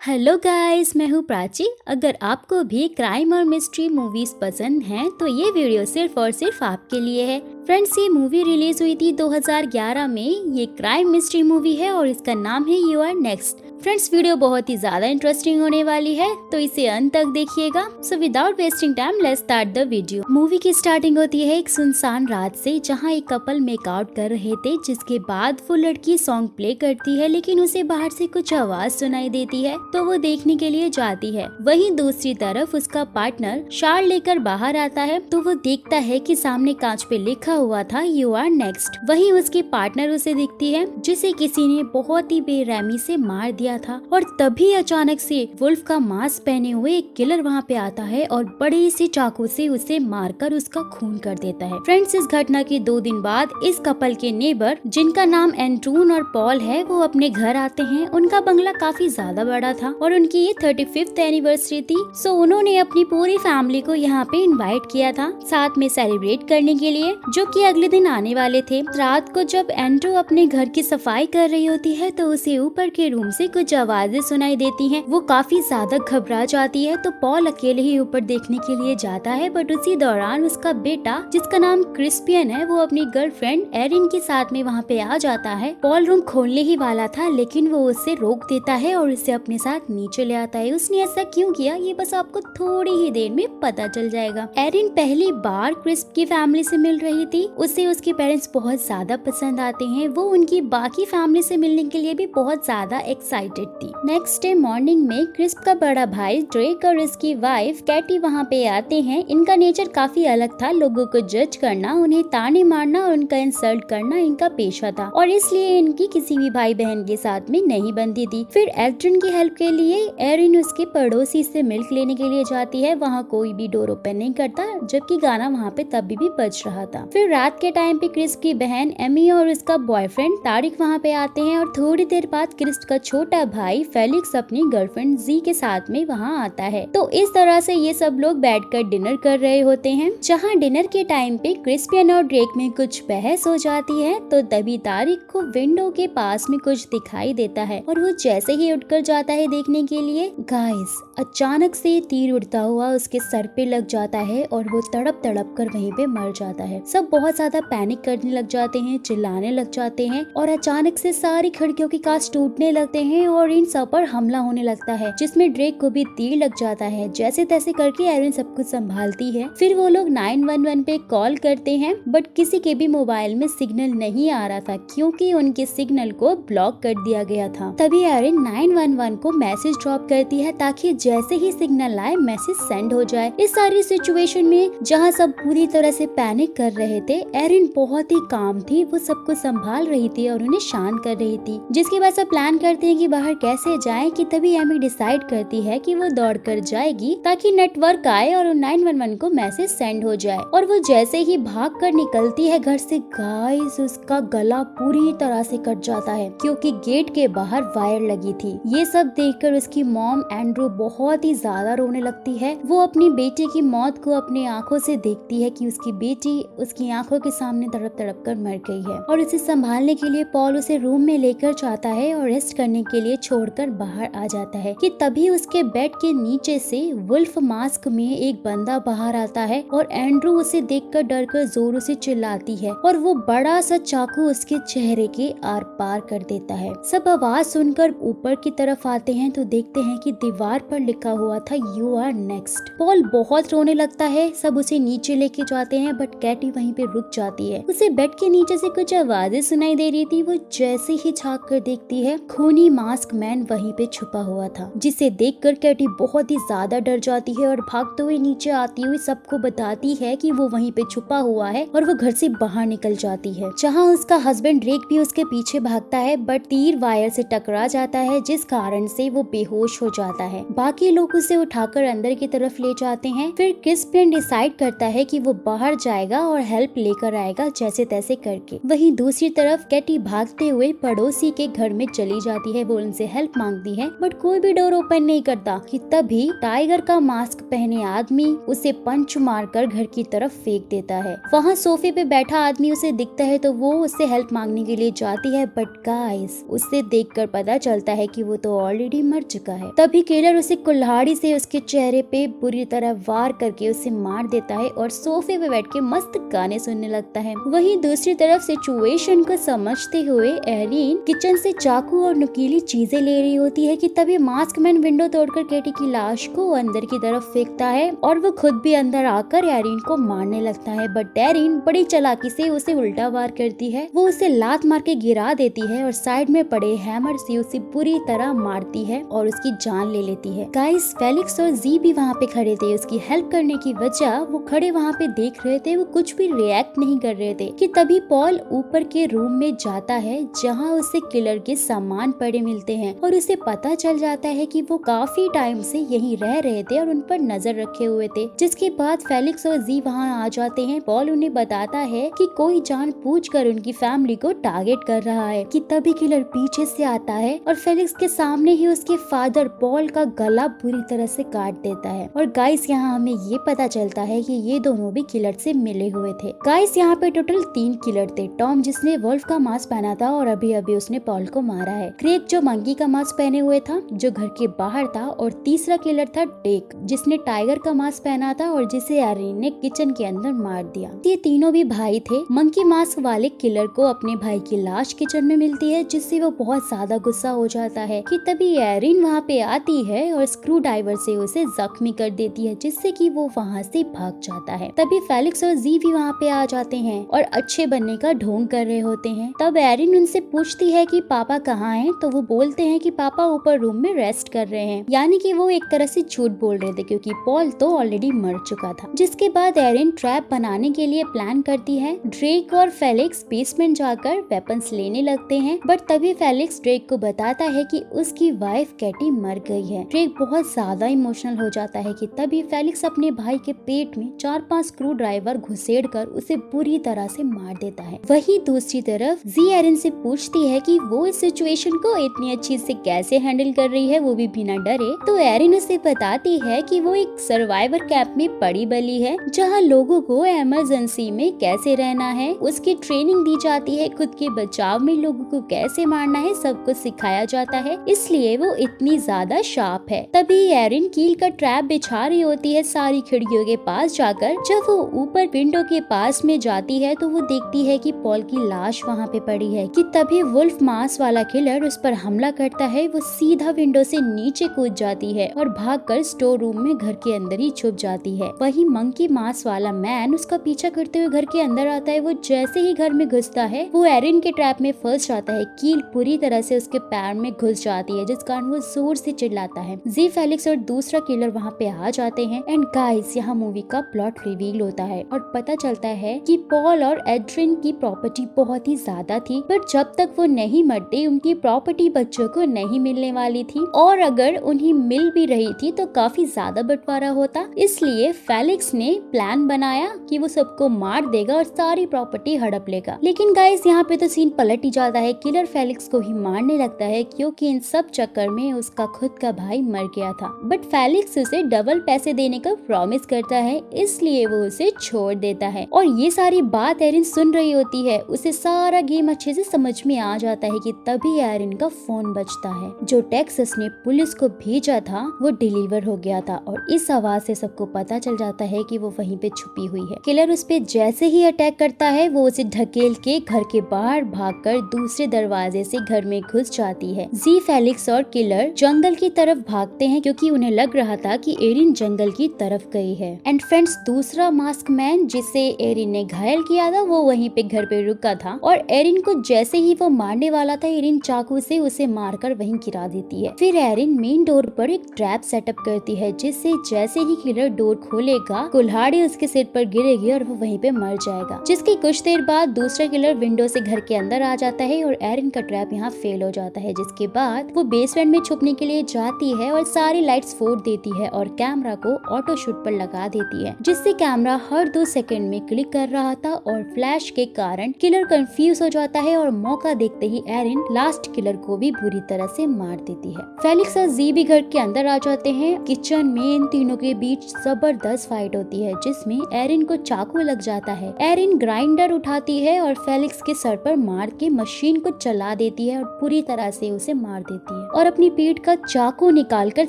Hello guys, मैं हूँ प्राची। अगर आपको भी क्राइम और मिस्ट्री मूवीज पसंद हैं तो ये वीडियो सिर्फ और सिर्फ आपके लिए है। फ्रेंड्स, ये मूवी रिलीज हुई थी 2011 में। ये क्राइम मिस्ट्री मूवी है और इसका नाम है you are next. Friends, video बहुत ही ज्यादा इंटरेस्टिंग होने वाली है, तो इसे अंत तक देखिएगा। So without wasting time let's start the video. Movie की स्टार्टिंग होती है एक सुनसान रात से, जहाँ एक कपल मेकआउट कर रहे थे, जिसके बाद वो लड़की सॉन्ग प्ले करती है, लेकिन उसे बाहर से कुछ आवाज सुनाई देती है, तो वो देखने के लिए जाती है। वहीं दूसरी तरफ उसका पार्टनर शार लेकर बाहर आता है, तो वो देखता है कि सामने कांच पे लिखा हुआ था यू आर नेक्स्ट। वहीं उसकी पार्टनर उसे दिखती है, जिसे किसी ने बहुत ही बेरहमी से मार दिया था। और तभी अचानक से वुल्फ का मास्क पहने हुए एक किलर वहाँ पे आता है और बड़े से चाकू से उसे मारकर उसका खून कर देता है। फ्रेंड्स, इस घटना के 2 दिन बाद इस कपल के नेबर, जिनका नाम एंड्रून और पॉल है, वो अपने घर आते हैं। उनका बंगला काफी ज्यादा बड़ा था और उनकी ये 35th एनिवर्सरी थी। सो उन्होंने अपनी पूरी फैमिली को यहाँ पे इनवाइट किया था साथ में सेलिब्रेट करने के लिए, जो कि अगले दिन आने वाले थे। रात को जब एंड्रू अपने घर की सफाई कर रही होती है, तो उसे ऊपर के रूम से कुछ आवाजें सुनाई देती हैं। वो काफी ज्यादा घबरा जाती है, तो पॉल अकेले ही ऊपर देखने के लिए जाता है। बट उसी दौरान उसका बेटा, जिसका नाम क्रिस्पियन है, वो अपनी गर्लफ्रेंड एरिन के साथ में वहाँ पे आ जाता है। पॉल रूम खोलने ही वाला था, लेकिन वो उससे रोक देता है और उसे अपने साथ नीचे ले आता है। उसने ऐसा क्यों किया, ये बस आपको थोड़ी ही देर में पता चल जाएगा। एरिन पहली बार क्रिस्प की फैमिली से मिल रही थी। उसे उसके पेरेंट्स बहुत ज्यादा पसंद आते हैं। वो उनकी बाकी फैमिली से मिलने के लिए भी बहुत ज्यादा एक्साइटेड थी। नेक्स्ट डे मॉर्निंग में क्रिस्प का बड़ा भाई ड्रेक और इसकी वाइफ कैटी वहाँ पे आते हैं। इनका नेचर काफी अलग था। लोगों को जज करना, उन्हें ताने मारना और उनका इंसल्ट करना इनका पेशा था, और इसलिए इनकी किसी भी भाई बहन के साथ में नहीं बनती थी। फिर एल्ड्रिन की हेल्प के लिए एरिन उसके पड़ोसी से मिल्क लेने के लिए जाती है। वहाँ कोई भी डोर ओपन नहीं करता, जबकि गाना वहाँ पे तभी भी बज रहा था। फिर रात के टाइम पे क्रिस्प की बहन एमी और उसका बॉयफ्रेंड तारिक वहाँ पे आते हैं, और थोड़ी देर बाद क्रिस्प का छोटा भाई फेलिक्स अपनी गर्लफ्रेंड जी के साथ में वहाँ आता है। तो इस तरह से ये सब लोग बैठकर डिनर कर रहे होते हैं। जहाँ डिनर के टाइम पे क्रिस्पियन और ड्रेक में कुछ बहस हो जाती है, तो तभी तारिक को विंडो के पास में कुछ दिखाई देता है, और वो जैसे ही उठकर जाता है देखने के लिए, गाइस, अचानक से तीर उड़ता हुआ उसके सर पे लग जाता है और वो तड़प तड़प कर वहीं पे मर जाता है। सब बहुत ज्यादा पैनिक करने लग जाते हैं, चिल्लाने लग जाते हैं, और अचानक से सारी खिड़कियों के कांच टूटने लगते हैं और इन सब पर हमला होने लगता है, जिसमें ड्रेक को भी तीर लग जाता है। जैसे तैसे करके एरिन सब कुछ संभालती है। फिर वो लोग 911 पे कॉल करते हैं, बट किसी के भी मोबाइल में सिग्नल नहीं आ रहा था, क्योंकि उनके सिग्नल को ब्लॉक कर दिया गया था। तभी एरिन 911 को मैसेज ड्रॉप करती है, ताकि जैसे ही सिग्नल आए मैसेज सेंड हो जाए। इस सारी सिचुएशन में जहाँ सब पूरी तरह से पैनिक कर रहे थे, एरिन बहुत ही काम थी। वो सब कुछ संभाल रही थी और उन्हें शांत कर रही थी। जिसके बाद सब प्लान करते हैं कि बाहर कैसे जाएं, कि तभी एमी डिसाइड करती है कि वो दौड़कर जाएगी ताकि नेटवर्क आए और 911 को मैसेज सेंड हो जाए। और वो जैसे ही भागकर निकलती है घर से, गाइस, उसका गला पूरी तरह से कट जाता है, क्योंकि गेट के बाहर वायर लगी थी। ये सब देखकर उसकी मॉम एंड्रू बहुत ही ज्यादा रोने लगती है। वो अपनी बेटी की मौत को अपनी आंखों से देखती है कि उसकी बेटी उसकी आंखों के सामने तड़प तड़प कर मर गई है। और उसे संभालने के लिए पॉल उसे रूम में लेकर जाता है और रेस्ट करने के लिए छोड़कर बाहर आ जाता है, कि तभी उसके बेड के नीचे से वुल्फ मास्क में एक बंदा बाहर आता है, और एंड्रू उसे देखकर डरकर जोरों से चिल्लाती है, और वो बड़ा सा चाकू उसके चेहरे के आर पार कर देता है। सब आवाज सुनकर ऊपर की तरफ आते हैं, तो देखते हैं कि दीवार पर लिखा हुआ था यू आर नेक्स्ट। पॉल बहुत रोने लगता है। सब उसे नीचे लेके जाते हैं, बट कैटी वहीं पे रुक जाती है। उसे बेड के नीचे से कुछ आवाजें सुनाई दे रही थी। वो जैसे ही झांक कर देखती है, खूनी मास्क मैन वहीं पे छुपा हुआ था, जिसे देखकर कैटी बहुत ही ज्यादा डर जाती है और भागते हुए नीचे आती हुई सबको बताती है कि वो वहीं पे छुपा हुआ है, और वो घर से बाहर निकल जाती है। जहाँ उसका हस्बैंड ड्रेक भी उसके पीछे भागता है, बट तीर वायर से टकरा जाता है, जिस कारण से वो बेहोश हो जाता है। बाकी लोग उसे उठाकर अंदर की तरफ ले जाते हैं। फिर क्रिस्पियन डिसाइड करता है कि वो बाहर जाएगा और हेल्प हेल्प लेकर आएगा जैसे तैसे करके। वहीं दूसरी तरफ कैटी भागते हुए पड़ोसी के घर में चली जाती है, वो उनसे हेल्प मांगती है बट कोई भी डोर ओपन नहीं करता कि तभी टाइगर का मास्क पहने आदमी उसे पंच मारकर घर की तरफ फेंक देता है। वहाँ सोफे पे बैठा आदमी उसे दिखता है तो वो उससे हेल्प मांगने के लिए जाती है बट गाइस उसे देखकर पता चलता है कि वो तो ऑलरेडी मर चुका है। तभी किलर उसे कुल्हाड़ी से उसके चेहरे पे बुरी तरह वार करके उसे मार देता है और सोफे पे बैठ के मस्त गाने सुनने लगता है। वहीं दूसरी तरफ सिचुएशन को समझते हुए एरिन किचन से चाकू और नुकीली चीजें ले रही होती है कि तभी मास्कमैन विंडो तोड़कर केटी की लाश को अंदर की तरफ फेंकता है और वो खुद भी अंदर आकर एरिन को मारने लगता है बट एरिन बड़ी चालाकी से उसे उल्टा वार करती है। वो उसे लात मार के गिरा देती है और साइड में पड़े हैमर से उसे बुरी तरह मारती है और उसकी जान ले लेती है। गाइस फेलिक्स और जी भी वहाँ पे खड़े थे। उसकी हेल्प करने की वजह वो खड़े वहाँ पे देख रहे थे, वो कुछ भी रिएक्ट नहीं कर रहे थे कि तभी पॉल ऊपर के रूम में जाता है जहाँ उसे किलर के सामान पड़े मिलते हैं और उसे पता चल जाता है कि वो काफी टाइम से यहीं रह रहे थे और उन पर नजर रखे हुए थे। जिसके बाद फेलिक्स और जी वहाँ आ जाते हैं। पॉल उन्हें बताता है कि कोई जानबूझकर उनकी फैमिली को टारगेट कर रहा है कि तभी किलर पीछे से आता है और फेलिक्स के सामने ही उसके फादर पॉल का गला बुरी तरह से काट देता है। और गाइस यहाँ हमें ये पता चलता है कि ये दोनों भी किलर से मिले हुए थे। गाइस यहाँ पे टोटल 3 किलर थे। टॉम जिसने वुल्फ का मास्क पहना था और अभी अभी उसने पॉल को मारा है। क्रेग जो मंकी का मास्क पहने हुए था जो घर के बाहर था और तीसरा किलर था डेक जिसने टाइगर का मास्क पहना था और जिसे एरिन ने किचन के अंदर मार दिया। ये तीनों भी भाई थे। मंकी मास्क वाले किलर को अपने भाई की लाश किचन में मिलती है जिससे वो बहुत ज्यादा गुस्सा हो जाता है कि तभी एरिन वहाँ पे आती है और स्क्रू ड्राइवर से उसे जख्मी कर देती है जिससे कि वो वहाँ से भाग जाता है। तभी फेलिक्स और जी भी वहाँ पे आ जाते हैं और अच्छे बनने का ढोंग कर रहे होते हैं। तब एरिन उनसे पूछती है कि पापा कहाँ हैं, तो वो बोलते हैं कि पापा ऊपर रूम में रेस्ट कर रहे हैं, यानी कि वो एक तरह से झूठ बोल रहे थे क्योंकि पॉल तो ऑलरेडी मर चुका था। जिसके बाद एरिन ट्रैप बनाने के लिए प्लान करती है। ड्रेक और फेलिक्स बेसमेंट जाकर वेपन्स लेने लगते हैं बट तभी फेलिक्स ड्रेक को बताता है कि उसकी वाइफ कैटी मर गई है। ड्रेक बहुत ज्यादा इमोशनल हो जाता है कि तभी फेलिक्स अपने भाई के पेट में 4-5 स्क्रू ड्राइवर घुसेड़ कर उसे बुरी तरह से मार देता है। वहीं दूसरी तरफ जी एरिन से पूछती है कि वो इस सिचुएशन को इतनी अच्छी से कैसे हैंडल कर रही है, वो भी बिना डरे। तो एरिन उसे बताती है कि वो एक सर्वाइवर कैंप में पड़ी बली है जहाँ लोगों को इमरजेंसी में कैसे रहना है उसकी ट्रेनिंग दी जाती है। खुद के बचाव में लोगों को कैसे मारना है सब कुछ सिखाया जाता है, इसलिए वो इतनी ज्यादा शार्प है। तभी एरिन कील का ट्रैप बिछा रही होती है सारी खिड़कियों के पास जाकर। जब वो ऊपर विंडो के पास में जाती है तो वो देखती है कि पॉल की लाश वहाँ पे पड़ी है कि तभी वुल्फ मास्क वाला किलर उस पर हमला करता है। वो सीधा विंडो से नीचे कूद जाती है और भागकर स्टोर रूम में घर के अंदर ही छुप जाती है। वहीं मंकी मास्क वाला मैन उसका पीछा करते हुए घर के अंदर आता है। वो जैसे ही घर में घुसता है वो एरिन के ट्रैप में फंस जाता है। कील पूरी तरह से उसके पैर में घुस जाती है जिस कारण वो जोर से चिल्लाता है। जी फेलिक्स और दूसरा किलर वहाँ पे आ जाते हैं एंड गाइस यहाँ मूवी का प्लॉट रिवील होता है और पता चलता है कि पॉल और एड्रिन की प्रॉपर्टी बहुत ही ज्यादा थी बट जब तक वो नहीं मरते उनकी प्रॉपर्टी बच्चों को नहीं मिलने वाली थी और अगर उन्हें मिल भी रही थी तो काफी ज्यादा बंटवारा होता। इसलिए फेलिक्स ने प्लान बनाया कि वो सबको मार देगा और सारी प्रॉपर्टी हड़प लेगा। लेकिन गाइस यहाँ पे तो सीन पलट ही जाता है। किलर फेलिक्स को ही मारने लगता है क्योंकि इन सब चक्कर में उसका खुद का भाई मर गया था बट फेलिक्स उसे डबल पैसे देने का प्रॉमिस करता है, इसलिए वो उसे छोड़ देता है। और ये सारी बात एरिन सुन रही होती है। उसे सारा गेम अच्छे से समझ में आ जाता है कि तभी एरिन का फोन बजता है। जो टेक्स्ट उसने पुलिस को भेजा था वो डिलीवर हो गया था और इस आवाज से सबको पता चल जाता है कि वो वहीं पे छुपी हुई है। किलर उस पे जैसे ही अटैक करता है वो उसे ढकेल के घर के बाहर भागकर दूसरे दरवाजे से घर में घुस जाती है। जी फेलिक्स और किलर जंगल की तरफ भागते हैं क्योंकि उन्हें लग रहा था कि एरिन जंगल की तरफ गई है। एंड फ्रेंड्स दूसरा मास्क मैन जिसे एरिन ने घायल किया था वो वहीं पे घर पे रुका था और एरिन को जैसे ही वो मारने वाला था एरिन चाकू से उसे मारकर वहीं गिरा देती है। फिर एरिन मेन डोर पर एक ट्रैप सेटअप करती है जिससे जैसे ही किलर डोर खोलेगा कुल्हाड़ी उसके सिर पर गिरेगी और वो वहीं पे मर जाएगा। जिसकी कुछ देर बाद दूसरा किलर विंडो से घर के अंदर आ जाता है और एरिन का ट्रैप यहाँ फेल हो जाता है। जिसके बाद वो बेसमेंट में छुपने के लिए जाती है और सारी लाइट्स फोड़ देती है और कैमरा को ऑटो शूट पर लगा देती है जिससे कैमरा हर 2 सेकंड में क्लिक कर रहा था और फ्लैश के कारण किलर कंफ्यूज हो जाता है और मौका देखते ही एरिन लास्ट किलर को भी बुरी तरह से मार देती है। फेलिक्स और जी भी घर के अंदर आ जाते हैं। किचन में इन तीनों के बीच जबरदस्त फाइट होती है जिसमें एरिन को चाकू लग जाता है। एरिन ग्राइंडर उठाती है और फेलिक्स के सर पर मार के मशीन को चला देती है और पूरी तरह से उसे मार देती है और अपनी पीठ का चाकू निकालकर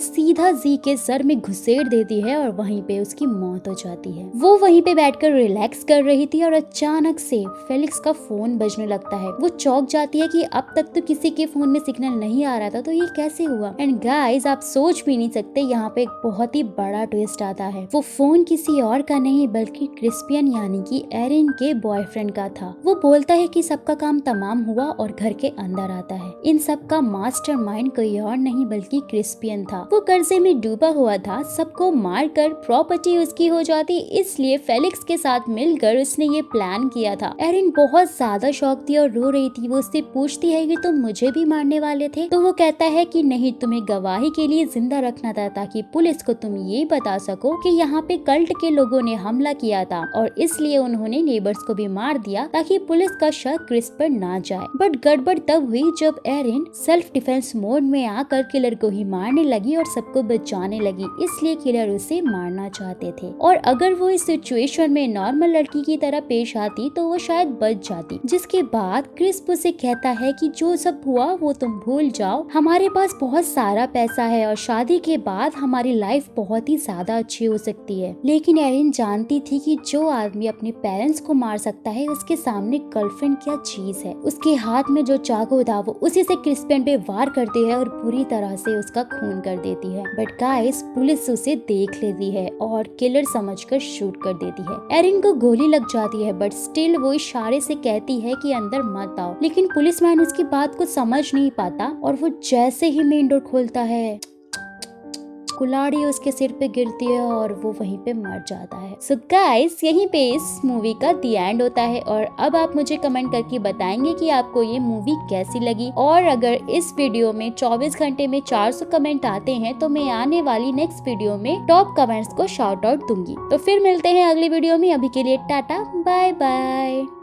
सीधा जी के सर में घुसेड़ देती है और वहीं पे उसकी मौत हो जाती है। वो वहीं पे बैठकर रिलैक्स कर रही थी और अचानक से फेलिक्स का फोन बजने लगता है। वो चौंक जाती है कि अब तक तो किसी के फोन में सिग्नल नहीं आ रहा था, तो ये कैसे हुआ। एंड गाइस, आप सोच भी नहीं सकते, यहाँ पे एक बहुत ही बड़ा ट्विस्ट आता है। वो फोन किसी और का नहीं बल्कि क्रिस्पियन यानी कि एरिन के बॉयफ्रेंड का था। वो बोलता है कि सबका काम तमाम हुआ और घर के अंदर आता है। इन सब का मास्टरमाइंड कोई और नहीं बल्कि क्रिस्पियन था। वो कर्जे में डूबा हुआ था, सबको मारकर प्रॉपर्टी उसकी हो जाती, इसलिए फेलिक्स के साथ मिलकर उसने ये प्लान किया था। एरिन बहुत ज्यादा शॉक थी और रो रही थी। वो उससे पूछती है कि तुम मुझे भी मारने वाले थे, तो वो कहता है कि नहीं, तुम्हें गवाही के लिए जिंदा रखना था ताकि पुलिस को तुम ये बता सको कि यहाँ पे कल्ट के लोगों ने हमला किया था और इसलिए उन्होंने नेबर्स को भी मार दिया ताकि पुलिस का शक क्रिस पर ना जाए। बट गड़बड़ तब हुई जब एरिन सेल्फ डिफेंस मोड में आकर किलर को ही मारने लगी और सबको बचाने लगी, इसलिए किलर उसे मारना चाहते थे। और अगर वो इस सिचुएशन में नॉर्मल लड़की की तरह पेश आती तो वो शायद बच जाती। जिसके बाद क्रिस उसे कहता है कि जो सब हुआ वो तुम भूल जाओ, हमारे पास बहुत सारा पैसा है और शादी के बाद हमारी लाइफ बहुत ही ज्यादा अच्छी हो सकती है। लेकिन एरिन जानती थी कि जो आदमी अपने पेरेंट्स को मार सकता है उसके सामने गर्लफ्रेंड क्या चीज है। उसके हाथ में जो चाकू था वो उसी से क्रिस्पियन पे वार करती है और पूरी तरह से उसका खून कर देती है। बट गाइस, पुलिस उसे देख लेती है और किलर समझकर शूट कर देती है। एरिन को गोली लग जाती है बट स्टिल वो इशारे से कहती है कि अंदर मत आओ, लेकिन पुलिसमैन उसकी बात को समझ नहीं पाता और वो जैसे ही मेन डोर खोलता है कुल्हाड़ी उसके सिर पे गिरती है और वो वहीं पे मर जाता है। सो गाइस, यहीं पे इस मूवी का दी एंड होता है और अब आप मुझे कमेंट करके बताएंगे कि आपको ये मूवी कैसी लगी। और अगर इस वीडियो में 24 घंटे में 400 कमेंट आते हैं तो मैं आने वाली नेक्स्ट वीडियो में टॉप कमेंट्स को शाउट आउट दूंगी। तो फिर मिलते हैं अगली वीडियो में। अभी के लिए टाटा, बाय बाय।